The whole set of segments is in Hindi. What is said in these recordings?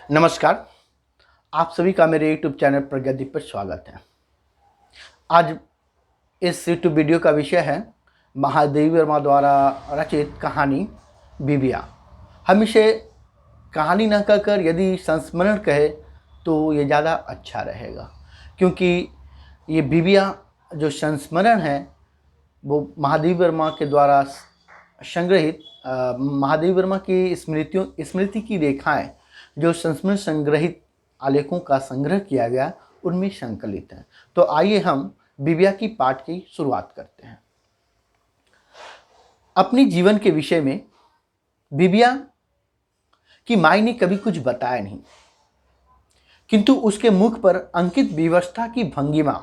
नमस्कार। आप सभी का मेरे यूट्यूब चैनल प्रगति पर स्वागत है। आज इस यूट्यूब वीडियो का विषय है महादेवी वर्मा द्वारा रचित कहानी बिबिया। हम इसे कहानी न कहकर यदि संस्मरण कहे तो ये ज़्यादा अच्छा रहेगा, क्योंकि ये बिबिया जो संस्मरण है वो महादेवी वर्मा के द्वारा संग्रहित महादेवी वर्मा की स्मृति की रेखाएं जो संस्मरण संग्रहित आलेखों का संग्रह किया गया उनमें संकलित है। तो आइए हम बिबिया की पाठ की शुरुआत करते हैं। अपनी जीवन के विषय में बिबिया की माई ने कभी कुछ बताया नहीं, किंतु उसके मुख पर अंकित विवस्था की भंगिमा,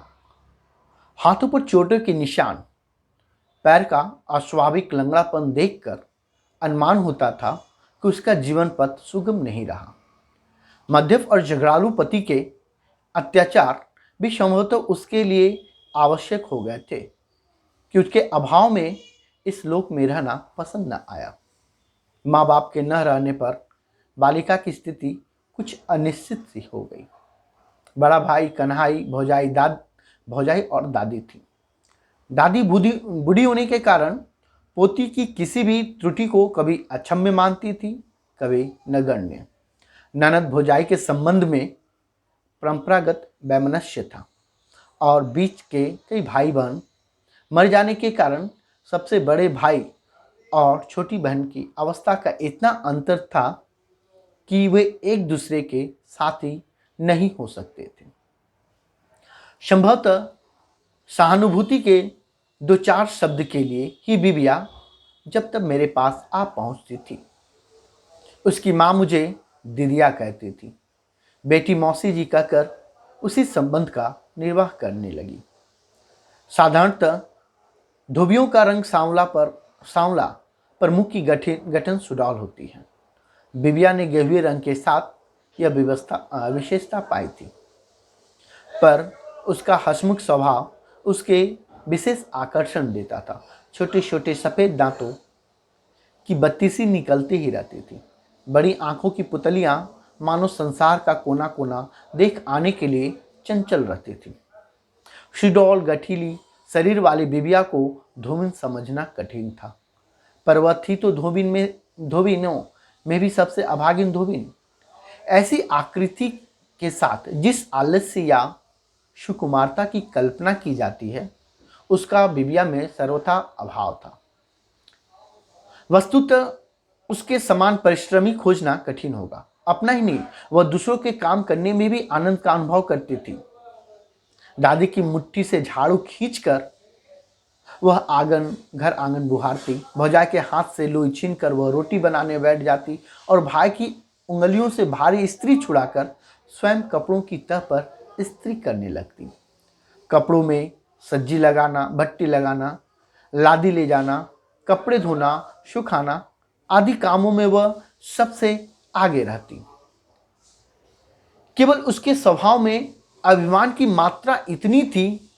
हाथों पर चोटों के निशान, पैर का अस्वाभाविक लंगड़ापन देखकर अनुमान होता था कि उसका जीवन पथ सुगम नहीं रहा। मध्यम और झगड़ालू पति के अत्याचार भी संभवतः उसके लिए आवश्यक हो गए थे कि उसके अभाव में इस लोक में रहना पसंद न आया। माँ बाप के न रहने पर बालिका की स्थिति कुछ अनिश्चित सी हो गई। बड़ा भाई कन्हाई भौजाई और दादी थी। दादी बूढ़ी होने के कारण पोती की किसी भी त्रुटि को कभी अक्षम्य मानती थी, कभी नगण्य। ननद भौजाई के संबंध में परंपरागत वैमनस्य था और बीच के कई भाई बहन मर जाने के कारण सबसे बड़े भाई और छोटी बहन की अवस्था का इतना अंतर था कि वे एक दूसरे के साथी नहीं हो सकते थे। संभवतः सहानुभूति के दो चार शब्द के लिए ही बिबिया जब तक मेरे पास आ पहुंचती थी। उसकी माँ मुझे दीदिया कहती थी। बेटी मौसी जी कहकर उसी संबंध का निर्वाह करने लगी। साधारणतः धोबियों का रंग सांवला पर मुख की गठन सुडौल होती है। बिबिया ने गेहुए रंग के साथ यह विशेषता पाई थी, पर उसका हंसमुख स्वभाव उसके विशेष आकर्षण देता था। छोटे छोटे सफ़ेद दांतों की बत्ती सी निकलती ही रहती थी। बड़ी आंखों की पुतलियां मानो संसार का कोना कोना देख आने के लिए चंचल रहती थी। सुडौल गठीली शरीर वाली बिबिया को धोबिन समझना कठिन था, पर वह थी तो धोबिनों में भी सबसे अभागिन धोबिन। ऐसी आकृति के साथ जिस आलस्य या सुकुमारता की कल्पना की जाती है उसका बिबिया में सर्वथा अभाव था। वस्तुतः उसके समान परिश्रमी खोजना कठिन होगा। अपना ही नहीं, वह दूसरों के काम करने में भी आनंद का अनुभव करती थी। दादी की मुट्ठी से झाड़ू खींचकर वह घर आंगन बुहारती, भौजाई के हाथ से लोई छीनकर वह रोटी बनाने बैठ जाती और भाई की उंगलियों से भारी इस्त्री छुड़ाकर स्वयं कपड़ों की तह पर इस्त्री करने लगती। कपड़ों में सज्जी लगाना, भट्टी लगाना, लादी ले जाना, कपड़े धोना, सुखाना आदि कामों में वह सबसे आगे रहती। केवल उसके स्वभाव में अभिमान की मात्रा इतनी थी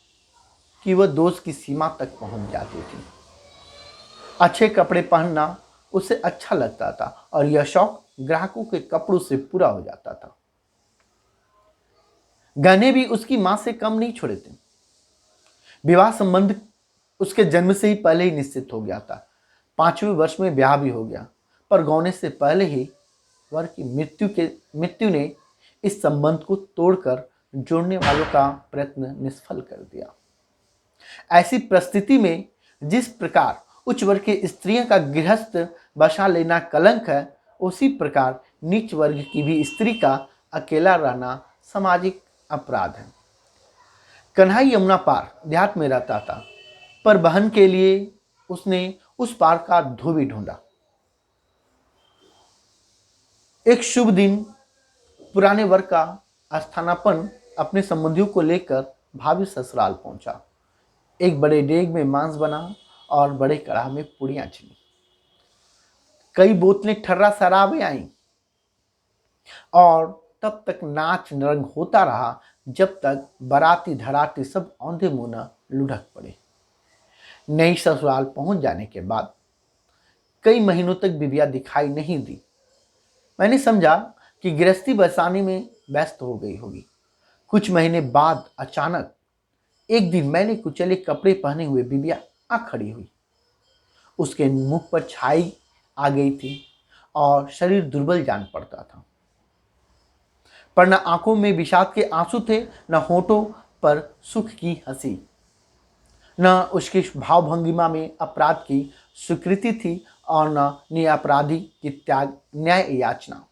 कि वह दोष की सीमा तक पहुंच जाती थी। अच्छे कपड़े पहनना उसे अच्छा लगता था और यह शौक ग्राहकों के कपड़ों से पूरा हो जाता था। गहने भी उसकी मां से कम नहीं छोड़े थे। विवाह संबंध उसके जन्म से ही पहले ही निश्चित हो गया था। 5वें वर्ष में ब्याह भी हो गया, पर गौने से पहले ही वर की मृत्यु ने इस संबंध को तोड़कर जोड़ने वालों का प्रयत्न निष्फल कर दिया। ऐसी परिस्थिति में जिस प्रकार उच्च वर्ग की स्त्रियों का गृहस्थ बसा लेना कलंक है, उसी प्रकार नीच वर्ग की भी स्त्री का अकेला रहना सामाजिक अपराध है। कन्हई यमुना पार देहात में रहता था, पर बहन के लिए उसने उस पार का धोबी ढूंढा। एक शुभ दिन पुराने वर्ग का अस्थानापन अपने संबंधियों को लेकर भाभी ससुराल पहुंचा। एक बड़े डेग में मांस बना और बड़े कड़ाह में पूड़ियां छिली। कई बोतलें ठर्रा शराबें आईं और तब तक नाच नरंग होता रहा जब तक बाराती धराती सब औंधे मुंह न लुढ़क पड़े। नई ससुराल पहुंच जाने के बाद कई महीनों तक बिबिया दिखाई नहीं दी। मैंने समझा कि गृहस्थी बसाने में व्यस्त हो गई होगी। कुछ महीने बाद अचानक एक दिन मैंने कुचले कपड़े पहने हुए बिबिया आ खड़ी हुई। उसके मुख पर छाई आ गई थी और शरीर दुर्बल जान पड़ता था, पर न आंखों में विषाद के आंसू थे, न होठों पर सुख की हंसी, न उसकी भावभंगिमा में अपराध की स्वीकृति थी और न निरपराधी की त्याग न्याय याचना।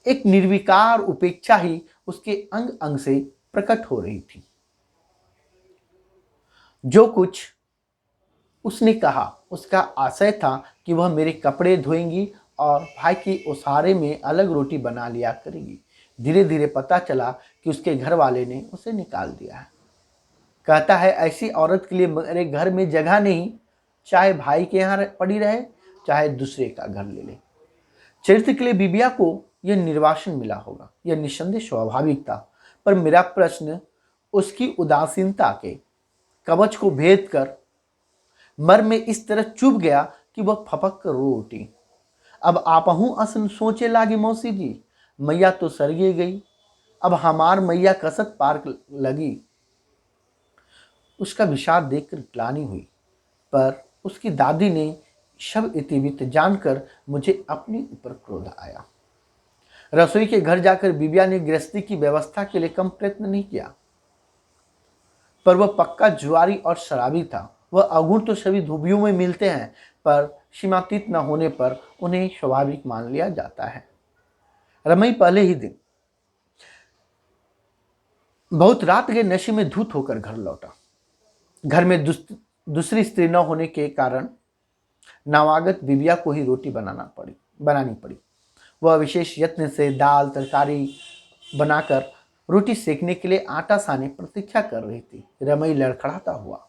एक निर्विकार उपेक्षा ही उसके अंग अंग से प्रकट हो रही थी। जो कुछ उसने कहा उसका आशय था कि वह मेरे कपड़े धोएंगी और भाई की ओसारे में अलग रोटी बना लिया करेगी। धीरे धीरे पता चला कि उसके घर वाले ने उसे निकाल दिया है। कहता है ऐसी औरत के लिए मेरे घर में जगह नहीं, चाहे भाई के यहाँ पड़ी रहे चाहे दूसरे का घर ले ले। चरित्र के लिए बिबिया को यह निर्वासन मिला होगा, यह निस्संदेह स्वाभाविक था, पर मेरा प्रश्न उसकी उदासीनता के कवच को भेद कर मर में इस तरह चुभ गया कि वह फपक कर रो उठी। अब आपहू असन सोचे लागी मौसी जी, मैया तो सरगे गई, अब हमार मैया कसत पार लगी। उसका विषाद देखकर ग्लानि हुई, पर उसकी दादी ने शव इतिवित जानकर मुझे अपने ऊपर क्रोध आया। रसोई के घर जाकर बिबिया ने गृहस्थी की व्यवस्था के लिए कम प्रयत्न नहीं किया, पर वह पक्का जुआरी और शराबी था। वह अवगुण तो सभी धोबियों में मिलते हैं, पर सीमातीत न होने पर उन्हें स्वाभाविक मान लिया जाता है। रमई पहले ही दिन बहुत रात के नशे में धूत होकर घर लौटा। घर में दूसरी स्त्री न होने के कारण नवागत बिबिया को ही रोटी बनानी पड़ी। वह विशेष यत्न से दाल तरकारी बनाकर रोटी सेकने के लिए आटा साने प्रतीक्षा कर रही थी। रमई लड़खड़ाता हुआ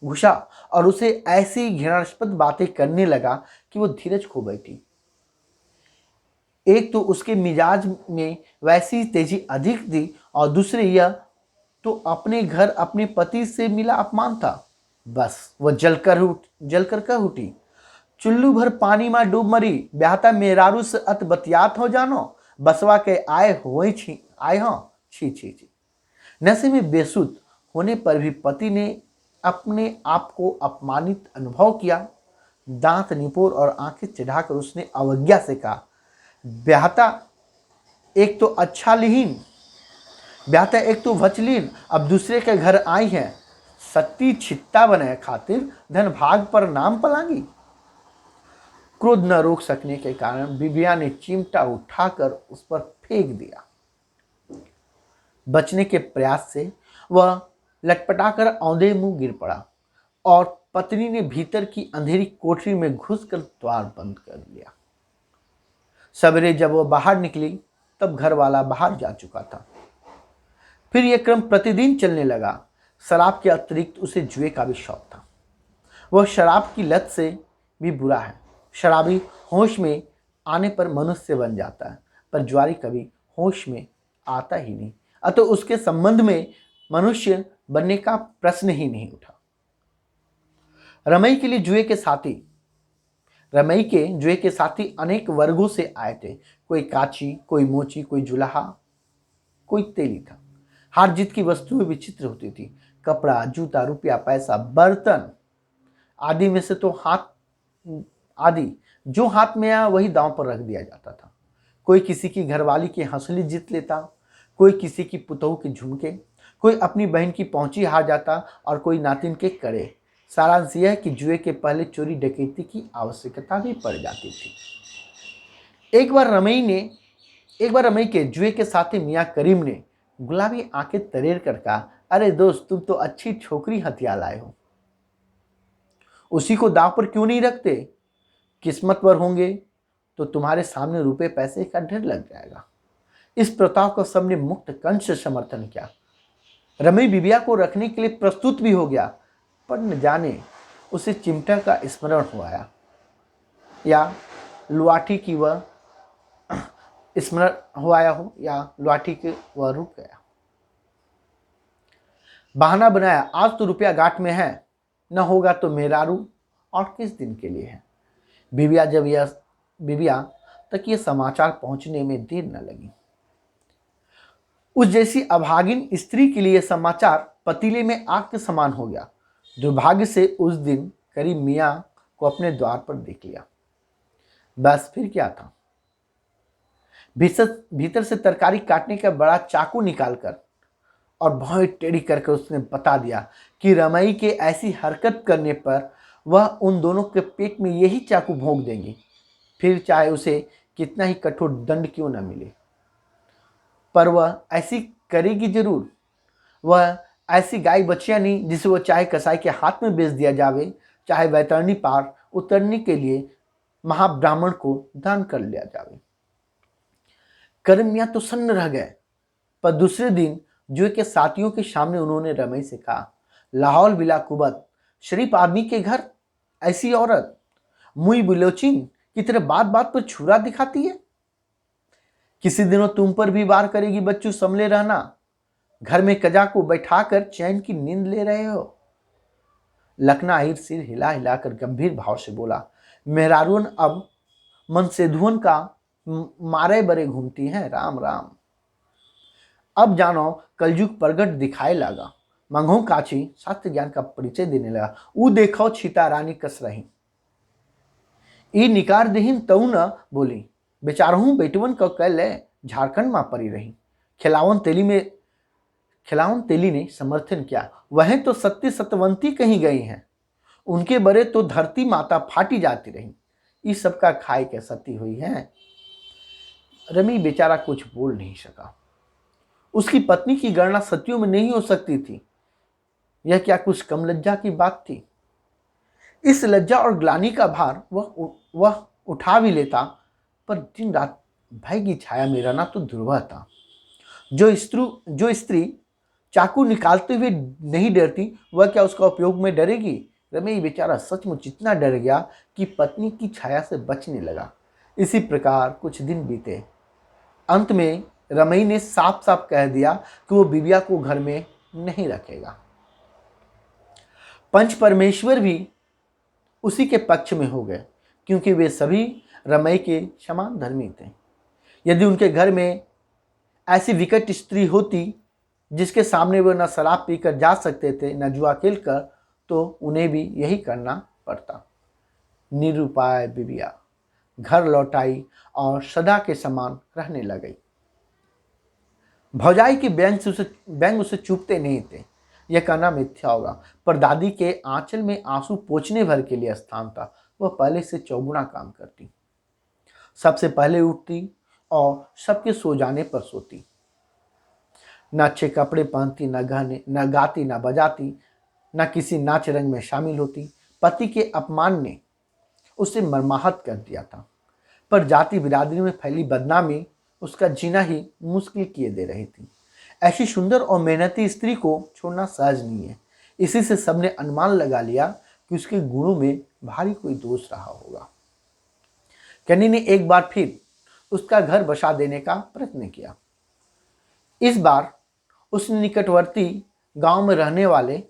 घुसा और उसे ऐसी घृणास्पद बातें करने लगा कि वो धीरज खो बैठी। एक तो उसके मिजाज में वैसी तेजी अधिक थी और दूसरे यह तो अपने घर अपने पति से मिला अपमान था। बस वह जलकर कह उठी, चुल्लू भर पानी में डूब मरी, ब्याहता मेहरारू से अत बतियात हो जानो, बसवा के आए हो छी छी छी। नशे में बेसुध होने पर भी पति ने अपने आप को अपमानित अनुभव किया। दांत निपोर और आंखें चढ़ाकर उसने अवज्ञा से कहा, ब्याहता एक तो अच्छा लिहीन, ब्याहता एक तो वचलीन, अब दूसरे के घर आई है, सत्ती छित्ता बने खातिर धन भाग पर नाम पलांगी। क्रोध न रोक सकने के कारण बिबिया ने चिमटा उठाकर उस पर फेंक दिया। बचने के प्रयास से वह लटपटाकर औंधे मुंह गिर पड़ा और पत्नी ने भीतर की अंधेरी कोठरी में घुसकर द्वार बंद कर लिया। सवेरे जब वह बाहर निकली तब घर वाला बाहर जा चुका था। फिर यह क्रम प्रतिदिन चलने लगा। शराब के अतिरिक्त उसे जुए का भी शौक था। वह शराब की लत से भी बुरा है। शराबी होश में आने पर मनुष्य बन जाता है, पर जुआरी कभी होश में आता ही नहीं, अतः उसके संबंध में मनुष्य बनने का प्रश्न ही नहीं उठा। रमई के जुए के साथी अनेक वर्गों से आए थे। कोई काची, कोई मोची, कोई जुलाहा, कोई तेली था। हार जीत की वस्तुएं विचित्र होती थी। कपड़ा, जूता, रुपया, पैसा, बर्तन आदि में से तो आदि जो हाथ में आया वही दांव पर रख दिया जाता था। कोई किसी की घरवाली की हंसली जीत लेता, कोई किसी की पुतोह के झुमके, कोई अपनी बहन की पहुंची हार जाता और कोई नातिन के कड़े। सारांश यह है कि जुए के पहले चोरी डकैती की आवश्यकता भी पड़ जाती थी। एक बार रमई के जुए के साथी मियाँ करीम ने गुलाबी आंखें तरेर कर कहा, अरे दोस्त, तुम तो अच्छी छोकरी हथिया लाए हो, उसी को दांव पर क्यों नहीं रखते? किस्मत पर होंगे तो तुम्हारे सामने रुपए पैसे का ढेर लग जाएगा। इस प्रताप का सबने मुक्त कंठ से समर्थन किया। रमई बिबिया को रखने के लिए प्रस्तुत भी हो गया, पर न जाने उसे चिमटा का स्मरण हुआ या लुआठी की वह स्मरण हुआ हो या लुआठी के वह रुक गया। बहाना बनाया, आज तो रुपया गांठ में है, न होगा तो मेहरारू और किस दिन के लिए है। बिबिया तक ये समाचार पहुंचने में देर न लगी। उस जैसी अभागिन स्त्री के लिए समाचार पतीले में आग के समान हो गया। दुर्भाग्य से उस दिन करीब मियाँ को अपने द्वार पर देख लिया। बस फिर क्या था, भीतर से तरकारी काटने का बड़ा चाकू निकालकर और भौं टेढ़ी करके उसने बता दिया कि रमई के ऐसी हरकत करने पर वह उन दोनों के पेट में यही चाकू भोंक देंगी, फिर चाहे उसे कितना ही कठोर दंड क्यों न मिले, पर वह ऐसी करेगी जरूर। वह ऐसी गाय बच्चियां नहीं जिसे वह चाहे कसाई के हाथ में बेच दिया जावे, चाहे वैतरणी पार उतरने के लिए महाब्राह्मण को दान कर लिया जावे। करम मियाँ तो सन्न रह गए, पर दूसरे दिन जुए के साथियों के सामने उन्होंने रमई से कहा, लाहौल बिला कुबत, शरीफ आदमी के घर ऐसी औरत मुई बिलोचिन की तरह बात बात पर छुरा दिखाती है। किसी दिनों तुम पर भी वार करेगी बच्चू, संभले रहना। घर में कजा को बैठाकर चैन की नींद ले रहे हो। लखना आहिर सिर हिला हिलाकर गंभीर भाव से बोला, मेहरारून अब मनसेधुअन का मारे बरे घूमती हैं, राम राम। अब जानो कलयुग प्रगट दिखाए लगा। मंगो काची शास्त्र ज्ञान का परिचय देने लगा। ऊ देखो छीता रानी कस रही, ई निकार देहिन तऊ न बोली, बेचारहूं बेटवन का कल झारखंड में पड़ी रही। खिलावन तेली ने समर्थन किया, वह तो सत्य सतवंती कहीं गई हैं, उनके बरे तो धरती माता फाटी जाती रही, इस सबका खाए क्या सती हुई है। रमी बेचारा कुछ बोल नहीं सका। उसकी पत्नी की गणना सतियों में नहीं हो सकती थी। यह क्या कुछ कम लज्जा की बात थी। इस लज्जा और ग्लानि का भार वह उठा भी लेता, पर दिन रात भय की छाया में रहना तो दुर्वह था। जो स्त्री चाकू निकालते हुए नहीं डरती, वह क्या उसका उपयोग में डरेगी। रमेश बेचारा सचमुच इतना डर गया कि पत्नी की छाया से बचने लगा। इसी प्रकार कुछ दिन बीते। अंत में रमई ने साफ साफ कह दिया कि वो बिबिया को घर में नहीं रखेगा। पंच परमेश्वर भी उसी के पक्ष में हो गए, क्योंकि वे सभी रमई के समान धर्मी थे। यदि उनके घर में ऐसी विकट स्त्री होती जिसके सामने वे न शराब पीकर जा सकते थे न जुआ खेलकर, तो उन्हें भी यही करना पड़ता। निरुपाय बिबिया घर लौटाई और सदा के समान रहने लगी। भौजाई के व्यंग उसे चुपते नहीं थे, यह कहना मिथ्या होगा, पर दादी के आंचल में आंसू पोंछने भर के लिए स्थान था। वह पहले से चौगुना काम करती, सबसे पहले उठती और सबके सो जाने पर सोती। न अच्छे कपड़े पहनती, न गहने, न गाती, न बजाती, न किसी नाच रंग में शामिल होती। पति के अपमान ने उसे मर्माहत कर दिया था, पर जाति बिरादरी में फैली बदनामी उसका जीना ही मुश्किल किए दे रही थी। ऐसी सुंदर और मेहनती स्त्री को छोड़ना सहज नहीं है। इसी से सबने अनुमान लगा लिया कि उसके गुणों में भारी कोई दोष रहा होगा। कन्नी ने एक बार फिर उसका घर बसा देने का प्रयत्न किया। इस बार उसने निकटवर्ती गांव में रहने वाले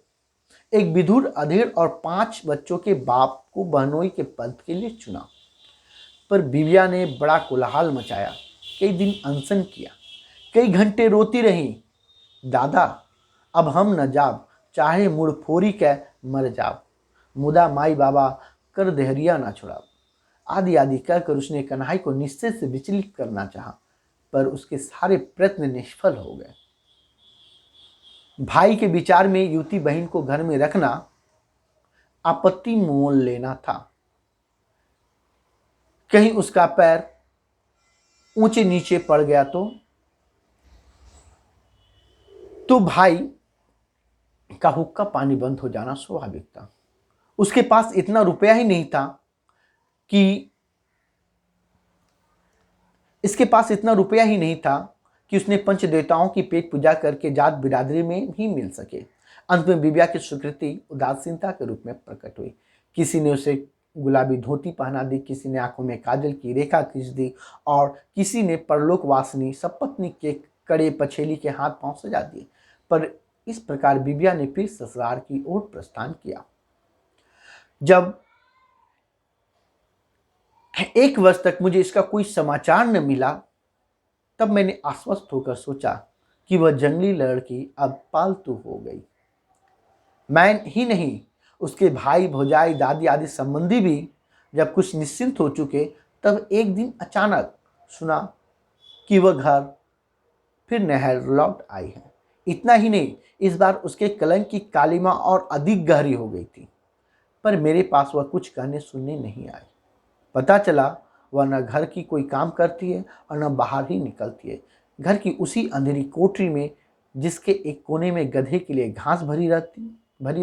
एक विधुर, अधेड़ और 5 बच्चों के बाप को बहनोई के पद के लिए चुना। पर बिबिया ने बड़ा कोलाहल मचाया, कई दिन अनशन किया, कई घंटे रोती रही, दादा अब हम न जाब, चाहे मुड़ फोरी के मर जाब, मुदा माई बाबा कर देहरिया ना छुड़ाब, आदि आदि कहकर उसने कन्हई को निश्चय से विचलित करना चाहा, पर उसके सारे प्रयत्न निष्फल हो गए। भाई के विचार में युवती बहन को घर में रखना आपत्ति मोल लेना था। कहीं उसका पैर ऊंचे नीचे पड़ गया तो भाई का हुक्का पानी बंद हो जाना स्वाभाविक था। उसके पास इतना रुपया ही नहीं था कि उसने पंच देवताओं की पेट पूजा करके जात बिरादरी में ही मिल सके। अंत में बिबिया की स्वीकृति उदासीनता के रूप में प्रकट हुई। किसी ने उसे गुलाबी धोती पहना दी, किसी ने आंखों में काजल की रेखा खींच दी और किसी ने परलोक वासिनी सपत्नी के कड़े पछेली के हाथ पांव सजा दिए। पर इस प्रकार बिबिया ने फिर ससुराल की ओर प्रस्थान किया। जब 1 वर्ष तक मुझे इसका कोई समाचार न मिला। तब मैंने आश्वस्त होकर सोचा कि वह जंगली लड़की अब पालतू हो गई। मैं ही नहीं, उसके भाई भौजाई दादी आदि संबंधी भी जब कुछ निश्चिंत हो चुके, तब एक दिन अचानक सुना कि वह घर फिर नहर लौट आई है। इतना ही नहीं, इस बार उसके कलंक की कालिमा और अधिक गहरी हो गई थी। पर मेरे पास वह कुछ कहने सुनने नहीं आई। पता चला वह न घर की कोई काम करती है और न बाहर ही निकलती है। घर की उसी अंधेरी कोठरी में, जिसके एक कोने में गधे के लिए घास भरी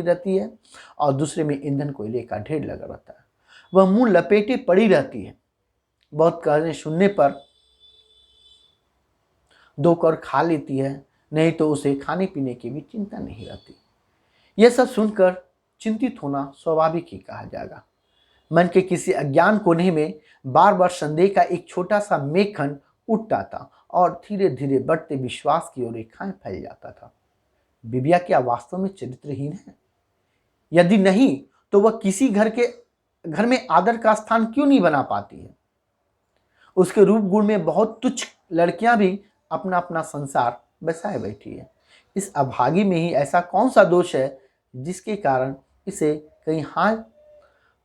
रहती है और दूसरे में ईंधन कोयले का ढेर लगा रहता है, वह मुंह लपेटे पड़ी रहती है। बहुत कहने सुनने पर 2 कौर खा लेती है, नहीं तो उसे खाने पीने की भी चिंता नहीं रहती। यह सब सुनकर चिंतित होना स्वाभाविक ही कहा जाएगा। मन के किसी अज्ञान कोने में बार बार संदेह का एक छोटा सा मेघखंड उठता था और धीरे धीरे बढ़ते विश्वास की ओर रेखाएं फैल जाता था। बिबिया क्या वास्तव में चरित्रहीन है? यदि नहीं, तो वह किसी घर में आदर का स्थान क्यों नहीं बना पाती है? उसके रूप गुण में बहुत तुच्छ लड़कियां भी अपना अपना संसार बसाए बैठी है। इस अभागी में ही ऐसा कौन सा दोष है जिसके कारण इसे कहीं हाथ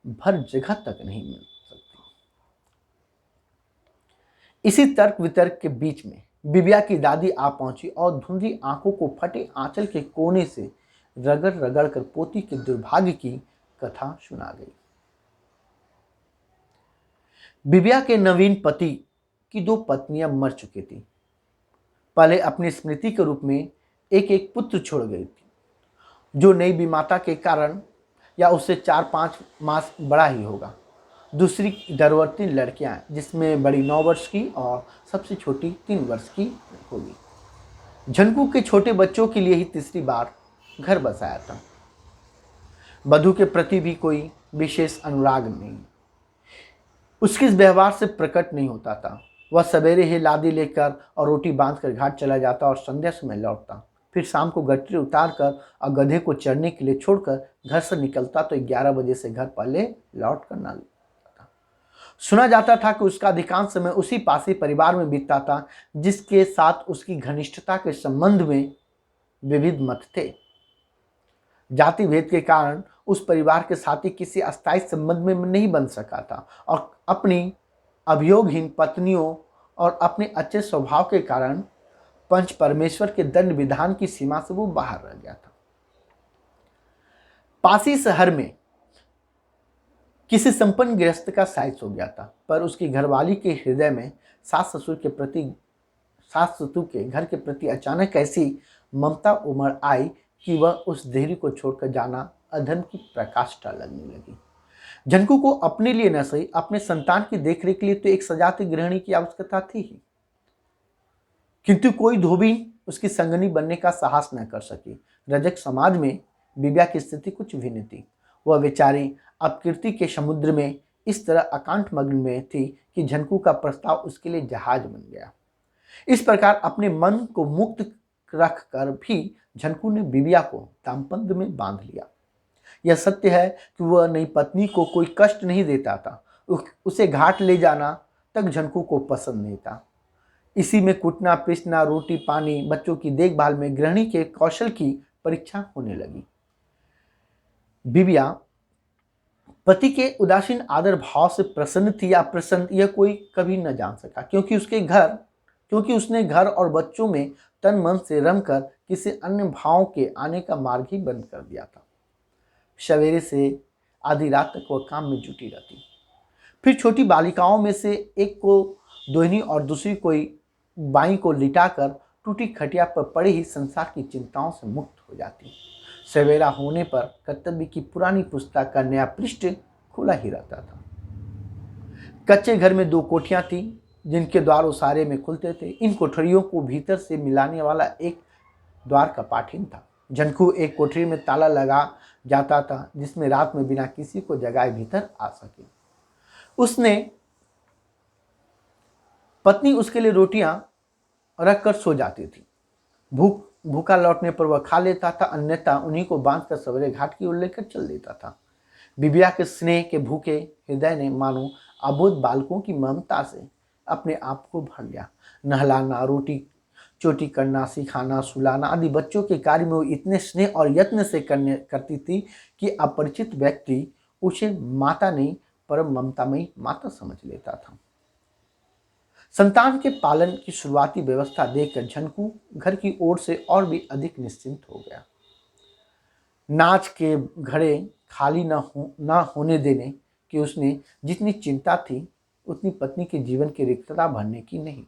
भर जगह तक नहीं मिल सकती? इसी तर्क वितर्क के बीच में बिबिया की दादी आ पहुंची और धुंधली आंखों को फटे आंचल के कोने से रगड़ रगड़ कर पोती के दुर्भाग्य की कथा सुना गई। बिबिया के नवीन पति की 2 पत्नियां मर चुकी थी। पहले अपनी स्मृति के रूप में एक एक पुत्र छोड़ गई थी, जो नई विमाता के कारण या उससे 4-5 मास बड़ा ही होगा। दूसरी गर्भवती लड़कियां, जिसमें बड़ी 9 वर्ष की और सबसे छोटी 3 वर्ष की होगी। झनकू के छोटे बच्चों के लिए ही तीसरी बार घर बसाया था। बधू के प्रति भी कोई विशेष अनुराग नहीं, उसके इस व्यवहार से प्रकट नहीं होता था। वह सवेरे ही लादी लेकर और रोटी बांधकर घाट चला जाता और संध्या समय लौटता। फिर शाम को गठरी उतार कर और गधे को चढ़ने के लिए छोड़कर घर से निकलता तो 11 बजे से घर पहले लौट कर ना था। सुना जाता था कि उसका अधिकांश समय उसी पासी परिवार में बीतता था, जिसके साथ उसकी घनिष्ठता के संबंध में विविध मत थे। जाति भेद के कारण उस परिवार के साथी किसी अस्थायी संबंध में नहीं बन सका था और अपनी अभियोगहीन पत्नियों और अपने अच्छे स्वभाव के कारण पंच परमेश्वर के दंड विधान की सीमा से वो बाहर रह गया था। पासी शहर में किसी संपन्न गृहस्थ का साइज हो गया था, पर उसकी घरवाली के हृदय में सास ससुर के घर के प्रति अचानक ऐसी ममता उमड़ आई कि वह उस देहरी को छोड़कर जाना अधर्म की प्रकाष्ठा लगने लगी। झनकू को अपने लिए न सही, अपने संतान की देखरेख के लिए तो एक सजाती गृहिणी की आवश्यकता थी ही, किंतु कोई धोबी उसकी संगनी बनने का साहस न कर सकी। रजक समाज में बिबिया की स्थिति कुछ भिन्न थी। वह बेचारी अपकीर्ति के समुद्र में इस तरह अकांठ मग्न में थी कि झनकू का प्रस्ताव उसके लिए जहाज बन गया। इस प्रकार अपने मन को मुक्त रख कर भी झनकू ने बिबिया को दामपंद में बांध लिया। यह सत्य है कि वह नई पत्नी को कोई कष्ट नहीं देता था। उसे घाट ले जाना तक झनकू को पसंद नहीं था। इसी में कुटना पीसना, रोटी पानी, बच्चों की देखभाल में गृहिणी के कौशल की परीक्षा होने लगी। बिबिया पति के उदासीन आदर भाव से प्रसन्न थी या प्रसन्न, यह कोई कभी न जान सका, क्योंकि उसने घर और बच्चों में तन मन से रमकर किसी अन्य भाव के आने का मार्ग ही बंद कर दिया था। सवेरे से आधी रात तक वह काम में जुटी रहती। फिर छोटी बालिकाओं में से एक को दोहिनी और दूसरी कोई बाई को लिटाकर टूटी खटिया पर पड़े ही संसार की चिंताओं से मुक्त हो जाती। सवेरा होने पर कर्तव्य की पुरानी पुस्तक का नया पृष्ठ खुला ही रहता था। कच्चे घर में 2 कोठियां थीं, जिनके द्वार उसारे में खुलते थे। इन कोठरियों को भीतर से मिलाने वाला एक द्वार कपाटहीन था। झनकू एक कोठरी में ताला लगा जाता था, जिसमें रात में बिना किसी को जगाए भीतर आ सके। उसने पत्नी उसके लिए रोटियां रख कर सो जाती थी। भूखा लौटने पर वह खा लेता था, अन्यथा उन्हीं को बांधकर सवेरे घाट की ओर लेकर चल देता था। बिबिया के स्नेह के भूखे हृदय ने मानो अबोध बालकों की ममता से अपने आप को भर लिया। नहलाना, रोटी चोटी करना, सिखाना, सुलाना आदि बच्चों के कार्य में वो इतने स्नेह और यत्न से करती थी कि अपरिचित व्यक्ति उसे माता नहीं परम ममतामयी माता समझ लेता था। संतान के पालन की शुरुआती व्यवस्था देखकर झनकू घर की ओर से और भी अधिक निश्चिंत हो गया। नाच के घड़े खाली ना होने देने की उसने जितनी चिंता थी उतनी पत्नी के जीवन की रिक्तता भरने की नहीं।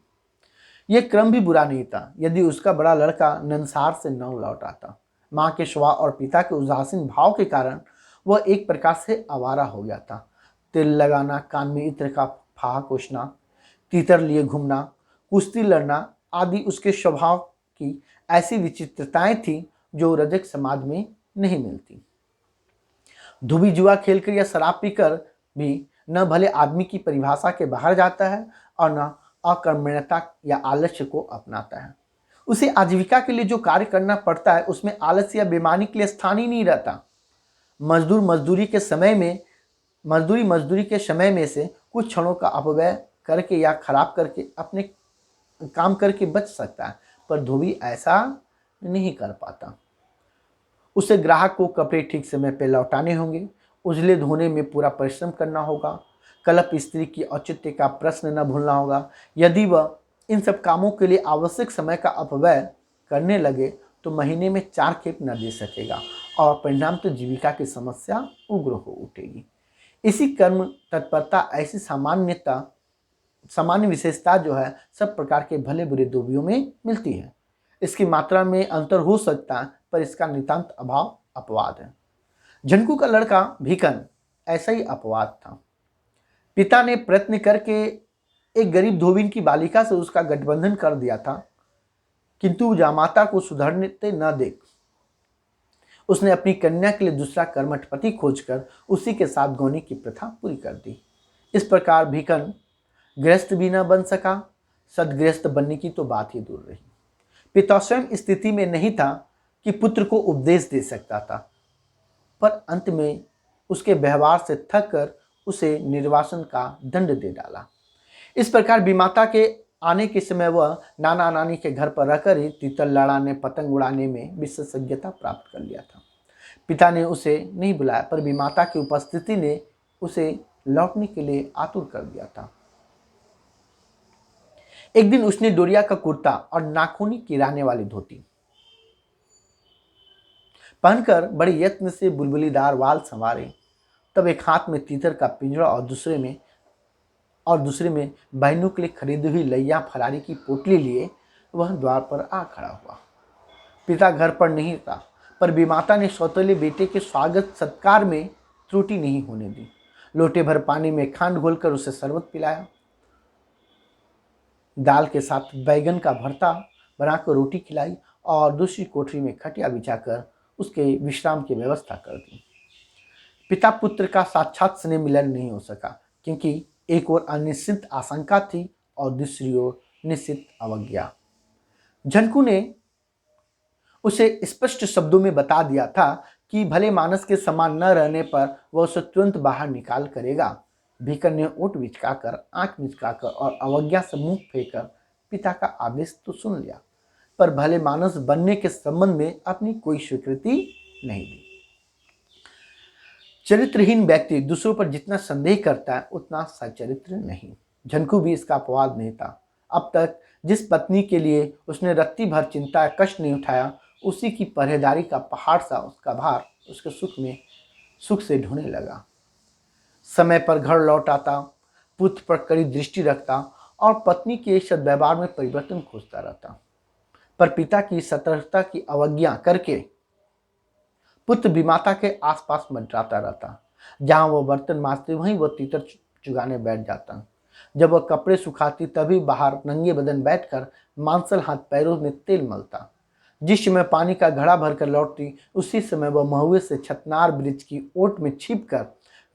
यह क्रम भी बुरा नहीं था यदि उसका बड़ा लड़का नंसार से न लौट आता। माँ के स्वभाव और पिता के उदासीन भाव के कारण वह एक प्रकार से आवारा हो गया था। तिल लगाना, कान में इत्र का फाहा कोसना, तीतर लिए घूमना, कुश्ती लड़ना आदि उसके स्वभाव की ऐसी विचित्रताएं थी जो रजक समाज में नहीं मिलती। धुबी जुआ खेलकर या शराब पीकर भी न भले आदमी की परिभाषा के बाहर जाता है और न अकर्मण्यता या आलस्य को अपनाता है। उसे आजीविका के लिए जो कार्य करना पड़ता है उसमें आलस्य या बेईमानी के लिए स्थान ही नहीं रहता। मजदूरी के समय में से कुछ क्षणों का अपव्यय करके या खराब करके अपने काम करके बच सकता है, पर धोबी ऐसा नहीं कर पाता। उसे ग्राहक को कपड़े ठीक समय पर लौटाने होंगे, उजले धोने में पूरा परिश्रम करना होगा, कलप स्त्री की औचित्य का प्रश्न न भूलना होगा। यदि वह इन सब कामों के लिए आवश्यक समय का अपव्यय करने लगे तो महीने में 4 खेप न दे सकेगा और परिणाम तो जीविका की समस्या उग्र हो उठेगी। इसी कर्म तत्परता ऐसी सामान्य विशेषता जो है सब प्रकार के भले बुरे धोबियों में मिलती है। इसकी मात्रा में अंतर हो सकता है पर इसका नितांत अभाव अपवाद है। झनकू का लड़का भीकन ऐसा ही अपवाद था। पिता ने प्रयत्न करके एक गरीब धोबिन की बालिका से उसका गठबंधन कर दिया था, किंतु जामाता को सुधरने न देख उसने अपनी कन्या के लिए दूसरा कर्मठ पति खोजकर उसी के साथ गौनी की प्रथा पूरी कर दी। इस प्रकार भीकन गृहस्थ भी न बन सका, सदगृहस्थ बनने की तो बात ही दूर रही। पिता स्वयं स्थिति में नहीं था कि पुत्र को उपदेश दे सकता था, पर अंत में उसके व्यवहार से थक कर उसे निर्वासन का दंड दे डाला। इस प्रकार बीमाता के आने के समय वह नाना नानी के घर पर रहकर ही तीतर लड़ाने, पतंग उड़ाने में विशेषज्ञता प्राप्त कर लिया था। पिता ने उसे नहीं बुलाया, पर बीमाता की उपस्थिति ने उसे लौटने के लिए आतुर कर दिया था। एक दिन उसने डोरिया का कुर्ता और नाखूनी किराने वाली धोती पहनकर बड़े यत्न से बुलबुलीदार वाल संवारे, तब एक हाथ में तीतर का पिंजरा और दूसरे में बहनों के लिए खरीदी हुई लैया फरारी की पोटली लिए वह द्वार पर आ खड़ा हुआ। पिता घर पर नहीं था, पर बीमाता ने सौतेले बेटे के स्वागत सत्कार में त्रुटि नहीं होने दी। लोटे भर पानी में खांड घोलकर उसे शरबत पिलाया, दाल के साथ बैगन का भरता बनाकर रोटी खिलाई और दूसरी कोठरी में खटिया बिछाकर उसके विश्राम की व्यवस्था कर दी। पिता पुत्र का साक्षात स्नेह मिलन नहीं हो सका, क्योंकि एक ओर अनिश्चित आशंका थी और दूसरी ओर निश्चित अवज्ञा। झनकू ने उसे स्पष्ट शब्दों में बता दिया था कि भले मानस के समान न रहने पर वह उसे तुरंत बाहर निकाल करेगा। भीकर ने ओट बिचकाकर, आंख मिचकाकर और अवज्ञा से मुंह फेंकर पिता का आदेश तो सुन लिया, पर भले मानस बनने के संबंध में अपनी कोई स्वीकृति नहीं दी। चरित्रहीन व्यक्ति दूसरों पर जितना संदेह करता है उतना सचरित्र नहीं। झनकू भी इसका अपवाद नहीं था। अब तक जिस पत्नी के लिए उसने रत्ती भर चिंता या कष्ट नहीं उठाया, उसी की पहरेदारी का पहाड़ सा उसका भार उसके सुख से ढोने लगा। समय पर घर लौट आता, पुत्र पर कड़ी दृष्टि रखता और पत्नी के सद्व्यवहार में परिवर्तन खोजता रहता, पर पिता की सतर्कता की अवज्ञा करके पुत्र बीमाता के आसपास मंडराता रहता। जहां वह बर्तन मांजती वहीं वह तीतर चुगाने बैठ जाता। जब वह कपड़े सुखाती तभी बाहर नंगे बदन बैठकर मांसल हाथ पैरों में तेल मलता। जिस समय पानी का घड़ा भरकर लौटती उसी समय वह महुए से छतनार वृक्ष की ओट में छिपकर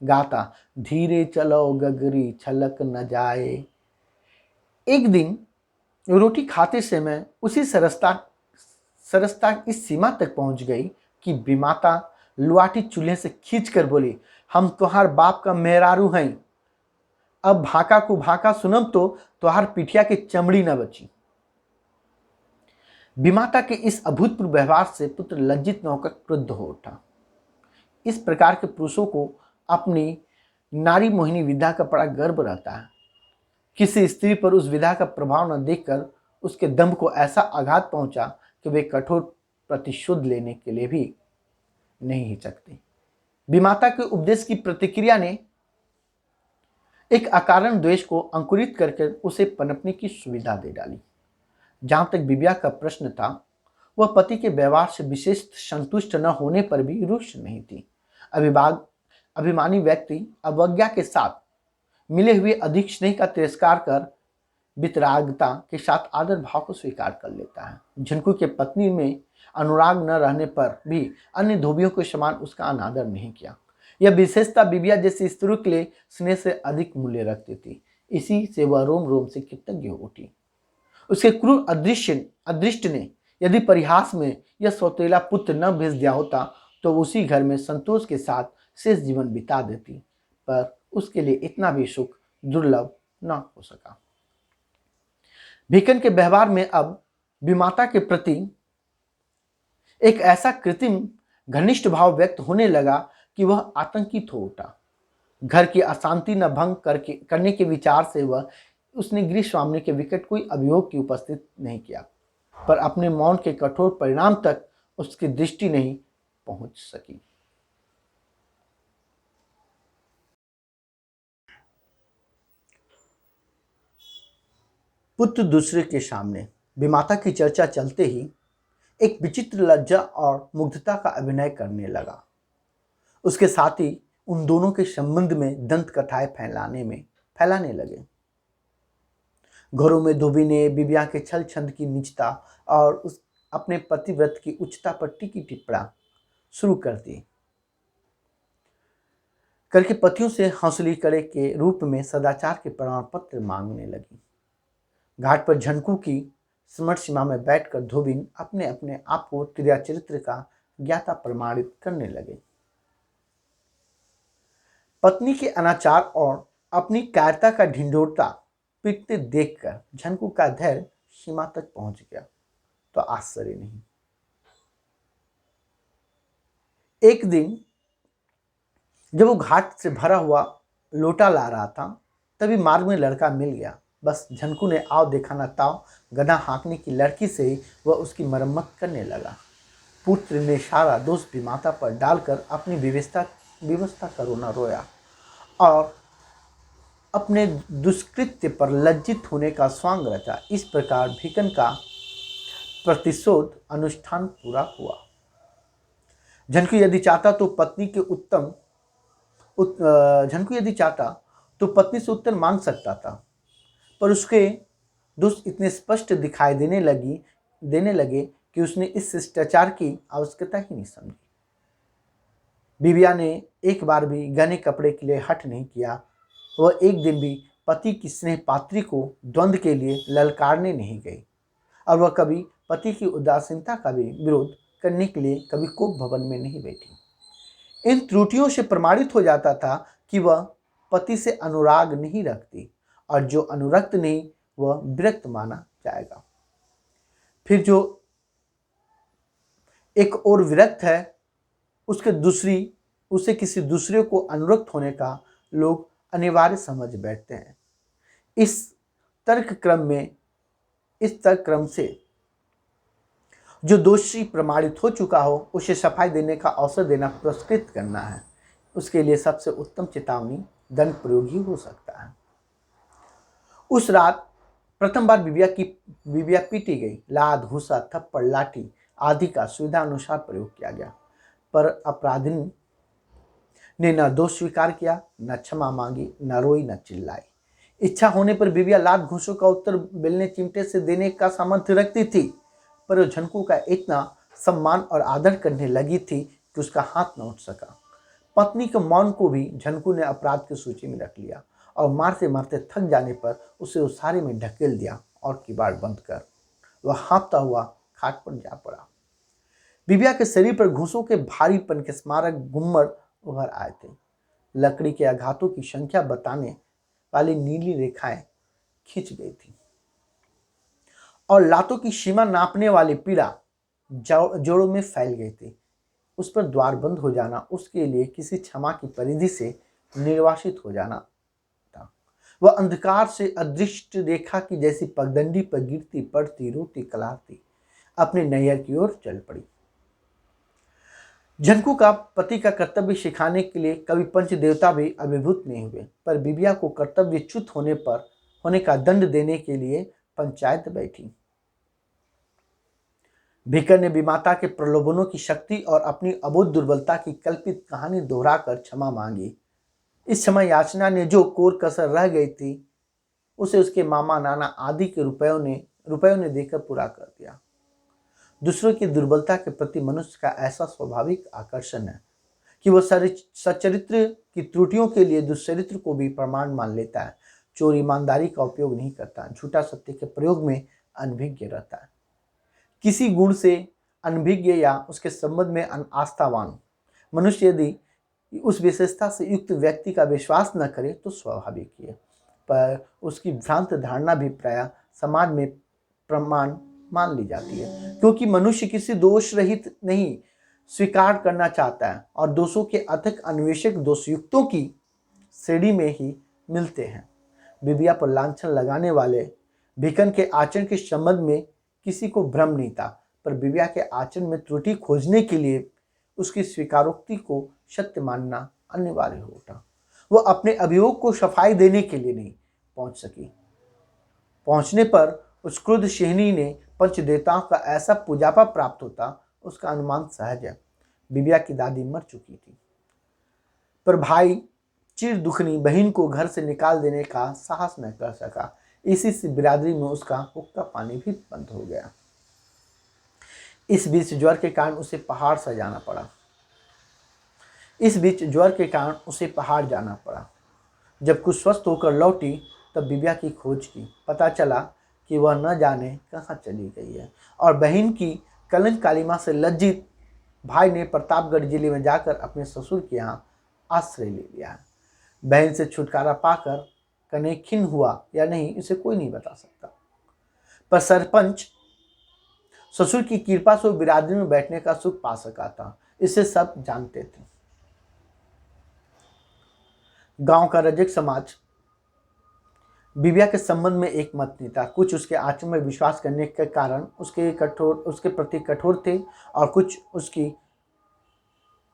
गाता, धीरे चलो गगरी छलक न जाए। एक दिन रोटी खाते समय उसी सरसता इस सीमा तक पहुंच गई कि बीमाता लुआटी चूल्हे से खींचकर बोली, हम तुम्हार बाप का मेहरारू हैं, अब भाका को भाका सुनम तो तुहार पिठिया के चमड़ी न बची। विमाता के इस अभूतपूर्व व्यवहार से पुत्र लज्जित न होकर क्रुद्ध हो उठा। इस प्रकार के पुरुषों को अपनी नारी मोहिनी विद्या का बड़ा गर्व रहता है। किसी स्त्री पर उस विधा का प्रभाव न देखकर उसके दम्भ को ऐसा आघात पहुंचा कि वे कठोर प्रतिशोध लेने के लिए भी नहीं हिचकते। विमाता के उपदेश की प्रतिक्रिया ने एक अकारण द्वेष को अंकुरित करके उसे पनपने की सुविधा दे डाली। जहां तक विद्या का प्रश्न था, वह पति के व्यवहार से विशेष संतुष्ट न होने पर भी रुष्ट नहीं थी। अभिमानी व्यक्ति अवज्ञा के साथ मिले हुए अधिक स्नेह का तिरस्कार कर वितरागता के साथ आदर भाव को स्वीकार कर लेता है। झनकू के पत्नी में अनुराग न रहने पर भी अन्य धोबियों के समान उसका अनादर नहीं किया। यह विशेषता बिबिया जैसी स्त्रियों के लिए स्नेह से अधिक मूल्य रखती थी। इसी से वह रोम रोम से कृतज्ञ हो उठी। उसके क्रूर अदृष्ट ने यदि परिहास में यह सौतेला पुत्र न भेज दिया होता तो उसी घर में संतोष के साथ शेष जीवन बिता देती, पर उसके लिए इतना भी सुख दुर्लभ न हो सका। भिकन के व्यवहार में अब विमाता के प्रति एक ऐसा कृत्रिम घनिष्ठ भाव व्यक्त होने लगा कि वह आतंकित हो उठा। घर की अशांति न भंग करने के विचार से उसने गृह स्वामी के विकट कोई अभियोग की उपस्थित नहीं किया, पर अपने मौन के कठोर परिणाम तक उसकी दृष्टि नहीं पहुंच सकी। पुत्र दूसरे के सामने विमाता की चर्चा चलते ही एक विचित्र लज्जा और मुग्धता का अभिनय करने लगा। उसके साथ ही उन दोनों के संबंध में दंत कथाएं फैलाने लगे। घरों में धोबी ने बिबिया के छल छंद की नीचता और उस अपने पतिव्रत की उच्चता पर टिकी टिप्पणा शुरू कर दी करके पतियों से हौसली करे के रूप में सदाचार के प्रमाण पत्र मांगने लगी। घाट पर झनकू की समर सीमा में बैठकर धोबिन अपने अपने आप को त्रिया चरित्र का ज्ञाता प्रमाणित करने लगे। पत्नी के अनाचार और अपनी कायरता का ढिंढोरता पीटते देखकर झनकू का धैर्य सीमा तक पहुंच गया तो आश्चर्य नहीं। एक दिन जब वो घाट से भरा हुआ लोटा ला रहा था, तभी मार्ग में लड़का मिल गया। बस झनकू ने आओ देखा न ताओ गधा हाँकने की लड़की से ही वह उसकी मरम्मत करने लगा। पुत्र ने सारा दोष विमाता पर डालकर अपनी विवशता का रोना रोया और अपने दुष्कृत्य पर लज्जित होने का स्वांग रचा। इस प्रकार भिकन का प्रतिशोध अनुष्ठान पूरा हुआ। झनकू यदि चाहता तो पत्नी से उत्तर मांग सकता था, पर उसके दोष इतने स्पष्ट दिखाई देने लगे कि उसने इस शिष्टाचार की आवश्यकता ही नहीं समझी। बिबिया ने एक बार भी गहने कपड़े के लिए हट नहीं किया। वह एक दिन भी पति की स्नेह पात्री को द्वंद्व के लिए ललकारने नहीं गई और वह कभी पति की उदासीनता का भी विरोध करने के लिए कभी कोप भवन में नहीं बैठी। इन त्रुटियों से प्रमाणित हो जाता था कि वह पति से अनुराग नहीं रखती और जो अनुरक्त नहीं वह विरक्त माना जाएगा। फिर जो एक और विरक्त है उसे किसी दूसरे को अनुरक्त होने का लोग अनिवार्य समझ बैठते हैं। इस तर्क क्रम से जो दोषी प्रमाणित हो चुका हो उसे सफाई देने का अवसर देना पुरस्कृत करना है। उसके लिए सबसे उत्तम चेतावनी दंड प्रयोग ही हो सकता है। उस रात प्रथम बार बिबिया पीटी गई। लात, घूसा, थप्पड़, लाठी आदि का सुविधा अनुसार प्रयोग किया गया, पर अपराधिनी ने न दोष स्वीकार किया, न क्षमा मांगी, न रोई, न चिल्लाई। इच्छा होने पर बिबिया लात घूसों का उत्तर बेलने चिमटे से देने का सामर्थ्य रखती थी, पर वह झनकू का इतना सम्मान और आदर करने लगी थी कि उसका हाथ न उठ सका। पत्नी के मौन को भी झनकू ने अपराध की सूची में रख लिया और मारते मारते थक जाने पर उसे उसारे में ढकेल दिया और किवाड़ बंद कर वह हाँफता हुआ खाट पर जा पड़ा। बिबिया के शरीर पर घूसों के भारीपन के स्मारक गुम्मड़ उभर आए थे। लकड़ी के आघातों की संख्या बताने वाली नीली रेखाएं खींच गई थी और लातों की सीमा नापने वाली पीड़ा जोड़ों में फैल गई थी। उस पर द्वार बंद हो जाना उसके लिए किसी क्षमा की परिधि से निर्वासित हो जाना था। वह अंधकार से अदृष्ट रेखा की जैसी पगडंडी पर गिरती पड़ती रोती कलाती अपने नैयर की ओर चल पड़ी। झनकू का पति का कर्तव्य सिखाने के लिए कभी पंचदेवता भी अभिभूत नहीं हुए, पर बिबिया को कर्तव्यच्युत होने का दंड देने के लिए पंचायत बैठी। भिकर ने विमाता के प्रलोभनों की शक्ति और अपनी अबोध दुर्बलता की कल्पित कहानी दोहराकर क्षमा मांगी। इस समय याचना ने जो कोर कसर रह गई थी उसे उसके मामा नाना आदि के रुपयों ने देकर पूरा कर दिया। दूसरों की दुर्बलता के प्रति मनुष्य का ऐसा स्वाभाविक आकर्षण है कि वह सच्चरित्र की त्रुटियों के लिए दुष्चरित्र को भी प्रमाण मान लेता है। चोर ईमानदारी का उपयोग नहीं करता, झूठा सत्य के प्रयोग में अनभिज्ञ रहता है। किसी गुण से अनभिज्ञ या उसके संबंध में आस्थावान मनुष्य यदि उस विशेषता से युक्त व्यक्ति का विश्वास न करे तो स्वाभाविक ही है, पर उसकी भ्रांत धारणा भी प्रायः समाज में प्रमाण मान ली जाती है, क्योंकि मनुष्य किसी दोष रहित नहीं स्वीकार करना चाहता है और दोषों के अथक अन्वेषक दोषयुक्तों की श्रेणी में ही मिलते हैं। बिबिया पर लांछन लगाने वाले भिकन के आचरण के संबंध में किसी को भ्रम नहीं था, पर बिबिया के आचरण में त्रुटि खोजने के लिए उसकी स्वीकारोक्ति को सत्य मानना अनिवार्य हो उठा। वह अपने अभियोग को सफाई देने के लिए नहीं पहुंच सकी। पहुंचने पर उस क्रुद्ध सिंहनी ने पंचदेवताओं का ऐसा पूजापा प्राप्त होता उसका अनुमान सहज है। बिबिया की दादी मर चुकी थी, पर भाई चिर दुखनी बहन को घर से निकाल देने का साहस न कर सका। इसी से बिरादरी में उसका हुक्का पानी भी बंद हो गया। इस बीच ज्वर के कारण उसे पहाड़ जाना पड़ा। जब कुछ स्वस्थ होकर लौटी तब बिबिया की खोज की। पता चला कि वह न जाने कहाँ चली गई है और बहन की कलंक कालिमा से लज्जित भाई ने प्रतापगढ़ जिले में जाकर अपने ससुर के यहाँ आश्रय ले लिया। बहन से छुटकारा पाकर कन्हैया खिन्न हुआ या नहीं इसे कोई नहीं बता सकता, पर सरपंच ससुर की कृपा से बिरादरी में बैठने का सुख पा सका था, इसे सब जानते थे। गांव का रजक समाज बिबिया के संबंध में एक मत नहीं था। कुछ उसके आचरण में विश्वास करने के कारण उसके प्रति कठोर थे और कुछ उसकी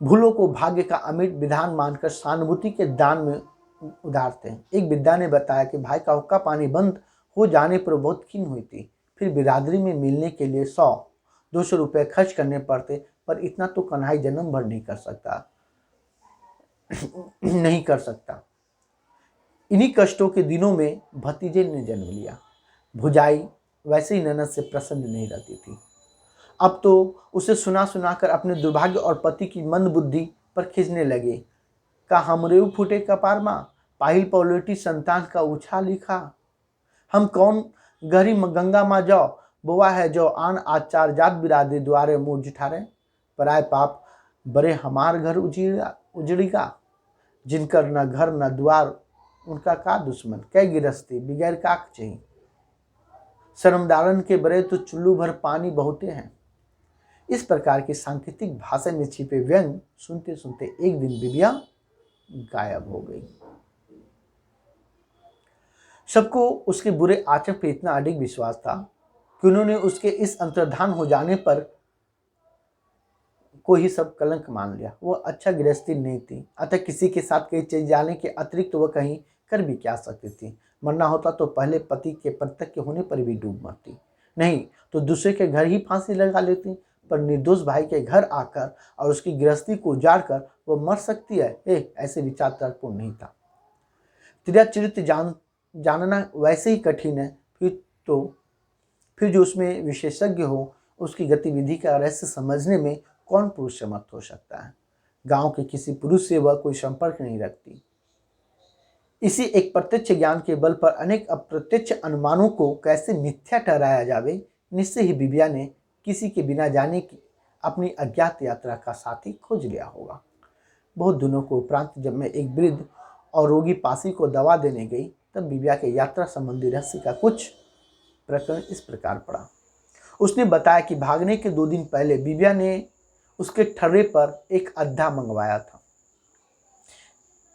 भूलों को भाग्य का अमिट विधान मानकर सहानुभूति के दान में उदार थे। एक विद्या ने बताया कि भाई का हुक्का पानी बंद हो जाने पर बहुत खिन्न हुई थी। फिर बिरादरी में मिलने के लिए 100-200 रुपये खर्च करने पड़ते, पर इतना तो कन्हाई जन्म भर नहीं कर सकता। इन्हीं कष्टों के दिनों में भतीजे ने जन्म लिया। भुजाई वैसे ही ननद से प्रसन्न नहीं रहती थी। अब तो उसे सुना कर अपने दुर्भाग्य और पति की मंद बुद्धि पर खिंचने लगे। का हमरेऊ फूटे कपार माँ, पाहिल पौलेटी संतान का उछा लिखा। हम कौन गहरी गंगा माँ जाओ, बोआ है जो आन आचार जात बिरादे द्वारे मुँह जुठारे। पराय पाप बड़े हमार घर उजड़ीगा, जिनकर न घर न द्वार उनका का दुश्मन। कै गिरस्ती बिगैर काक चाहिए, शर्मदारन के बड़े तो चुल्लू भर पानी बहुते हैं। इस प्रकार की सांकेतिक भाषा में छिपे व्यंग सुनते सुनते एक दिन बिबिया गायब हो गई। सबको उसके बुरे आचरण पर इतना अधिक विश्वास था कि उन्होंने उसके इस अंतर्धान हो जाने पर को ही सब कलंक मान लिया। वह अच्छा गृहस्थी नहीं थी, अतः किसी के साथ कहीं चले जाने के अतिरिक्त वह कहीं कर भी क्या सकती थी। मरना होता तो पहले पति के प्रत्यक्ष होने पर भी डूब मरती, नहीं तो दूसरे के घर ही फांसी लगा लेती। पर निर्दोष भाई के घर आकर और उसकी गृहस्थी को उजाड़ कर वह मर सकती है, ऐसे विचार तर्कपूर्ण नहीं था। तेरा चरित्र जानना वैसे ही कठिन है, फिर जो उसमें विशेषज्ञ हो उसकी गतिविधि का रहस्य समझने में कौन पुरुष समर्थ हो सकता है। गांव के किसी पुरुष से वह कोई संपर्क नहीं रखती। इसी एक प्रत्यक्ष ज्ञान के बल पर अनेक अप्रत्यक्ष अनुमानों को कैसे मिथ्या ठहराया जावे, निश्चय ही बिबिया ने किसी के बिना जाने की अपनी अज्ञात यात्रा का साथी खोज लिया होगा। बहुत दिनों को उपरांत जब मैं एक वृद्ध और रोगी पासी को दवा देने गई तब दिव्या के यात्रा संबंधी रहस्य का कुछ प्रकरण इस प्रकार पड़ा। उसने बताया कि भागने के 2 दिन पहले दिव्या ने उसके ठर्रे पर एक अद्धा मंगवाया था।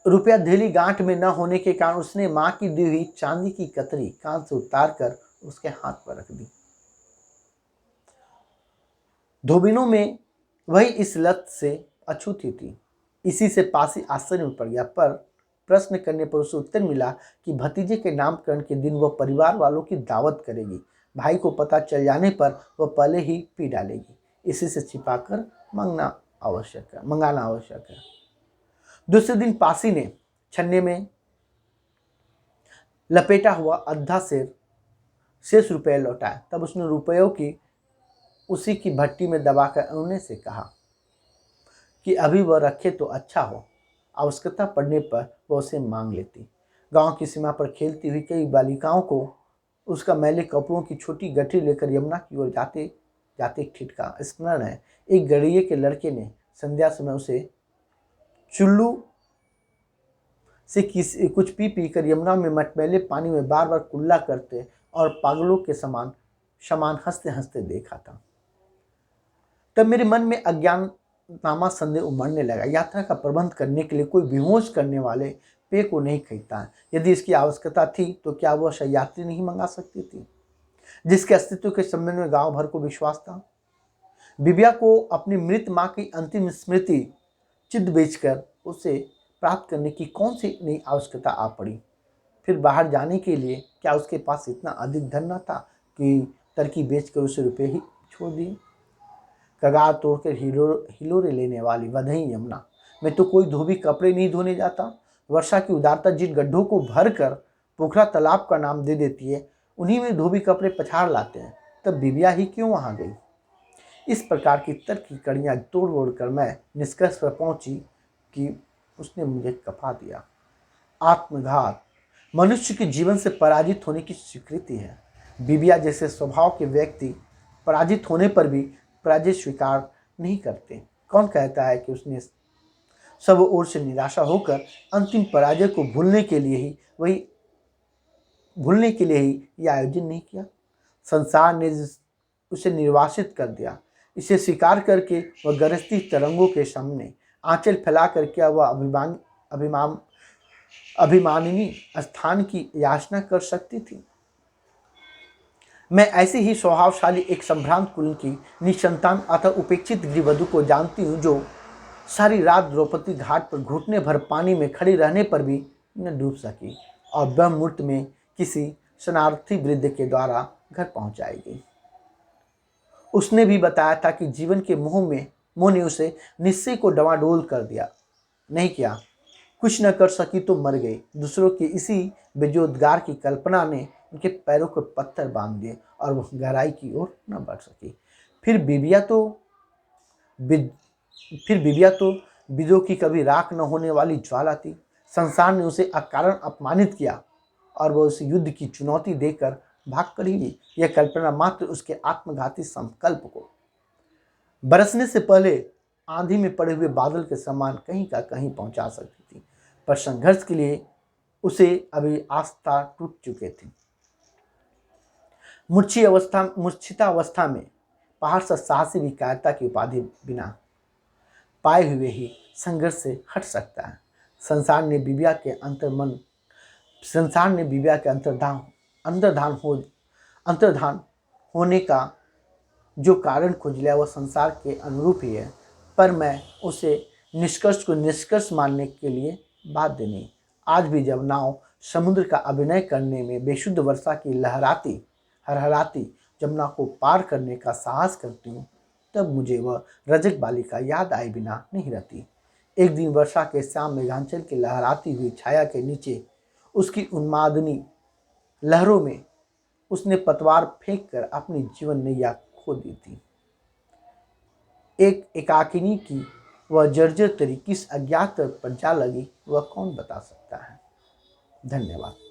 रुपया धेली गांठ में न होने के कारण उसने मां की दी हुई चांदी की कतरी कान से उतार कर उसके हाथ पर रख दी। धोबिनों में वही इस लत से अछूती थी। इसी से पासी आश्चर्य में पड़ गया, पर प्रश्न करने पर उसे उत्तर मिला कि भतीजे के नामकरण के दिन वह परिवार वालों की दावत करेगी। भाई को पता चल जाने पर वह पहले ही पी डालेगी। इसी से छिपाकर मंगाना आवश्यक है। दूसरे दिन पासी ने छन्ने में लपेटा हुआ आधा शेष रुपये लौटाए। तब उसने रुपयों की उसी की भट्टी में दबाकर अरुणे से कहा कि अभी वह रखे तो अच्छा हो, आवश्यकता पड़ने पर वह उसे मांग लेती। गांव की सीमा पर खेलती हुई कई बालिकाओं को उसका मैले कपड़ों की छोटी गठरी लेकर यमुना की ओर जाते जाते ठिठका स्मरण है। एक गड़िए के लड़के ने संध्या समय उसे चुल्लू से कुछ पी कर यमुना में मटमैले पानी में बार बार कुल्ला करते और पागलों के समान हंसते हंसते देखा था। तब मेरे मन में अज्ञाननामा संदेह उमड़ने लगा। यात्रा का प्रबंध करने के लिए कोई विमोच करने वाले पेय को नहीं खरीदता है। यदि इसकी आवश्यकता थी तो क्या वह यात्री नहीं मंगा सकती थी, जिसके अस्तित्व के संबंध में गांव भर को विश्वास था। दिव्या को अपनी मृत मां की अंतिम स्मृति चिद बेचकर उसे प्राप्त करने की कौन सी नई आवश्यकता आ पड़ी। फिर बाहर जाने के लिए क्या उसके पास इतना अधिक धन न था कि टर्की बेचकर उसे रुपये ही छोड़ दिए। कगार तोड़कर हिलोरे लेने वाली वधई यमुना में तो कोई धोबी कपड़े नहीं धोने जाता। वर्षा की उदारता जिन गड्ढों को भर कर पोखरा तालाब का नाम दे देती है, उन्हीं में धोबी कपड़े पछाड़ लाते हैं। तब दिव्या ही क्यों वहां गई। इस प्रकार की तर्क की कड़ियां तोड़ कर मैं निष्कर्ष पर पहुंची कि उसने मुझे कपा दिया। आत्मघात मनुष्य के जीवन से पराजित होने की स्वीकृति है। दिव्या जैसे स्वभाव के व्यक्ति पराजित होने पर भी पराजय स्वीकार नहीं करते। कौन कहता है कि उसने सब ओर से निराशा होकर अंतिम पराजय को भूलने के लिए ही यह आयोजन नहीं किया। संसार ने उसे निर्वासित कर दिया। इसे स्वीकार करके वह गरजती तरंगों के सामने आंचल फैला कर क्या वह अभिमानिनी स्थान की याचना कर सकती थी। मैं ऐसी ही स्वभावशाली एक संभ्रांत कुल की निसंतान अथवा उपेक्षित गृहवधू को जानती हूँ, जो सारी रात द्रौपदी घाट पर घुटने भर पानी में खड़ी रहने पर भी न डूब सकी और ब्रह्म मुहूर्त में किसी शरणार्थी वृद्ध के द्वारा घर पहुंच जाएगी। उसने भी बताया था कि जीवन के मोह ने उसे निश्चय को डवाडोल कर दिया। नहीं किया, कुछ न कर सकी तो मर गई। दूसरों की इसी बेजोदगार की कल्पना ने उनके पैरों को पत्थर बांध दिए और वह गहराई की ओर न बढ़ सकी। फिर बिबिया तो विदों की कभी राख न होने वाली ज्वाला थी। संसार ने उसे अकारण अपमानित किया और वह उस युद्ध की चुनौती देकर भाग कर ही गई। यह कल्पना मात्र उसके आत्मघाती संकल्प को बरसने से पहले आंधी में पड़े हुए बादल के समान कहीं का कहीं पहुंचा सकती थी, पर संघर्ष के लिए उसे अभी आस्था टूट चुके थे। मूर्छिता अवस्था में पहाड़ से साहसी भी कायरता की उपाधि बिना पाए हुए ही संघर्ष से हट सकता है। संसार ने दिव्या के अंतर्धान होने का जो कारण खोज लिया वह संसार के अनुरूप ही है, पर मैं उसे निष्कर्ष मानने के लिए बाध्य नहीं। आज भी जब नाव समुद्र का अभिनय करने में बेशुद्ध वर्षा की हरहराती जमुना को पार करने का साहस करती हूँ, तब मुझे वह रजक बालिका याद आए बिना नहीं रहती। एक दिन वर्षा के शाम मेघांचल की लहराती हुई छाया के नीचे उसकी उन्मादनी लहरों में उसने पतवार फेंक कर अपनी जीवन नैया खो दी थी। एक एकाकिनी की वह जर्जर तरी किस अज्ञात पर जा लगी, वह कौन बता सकता है। धन्यवाद।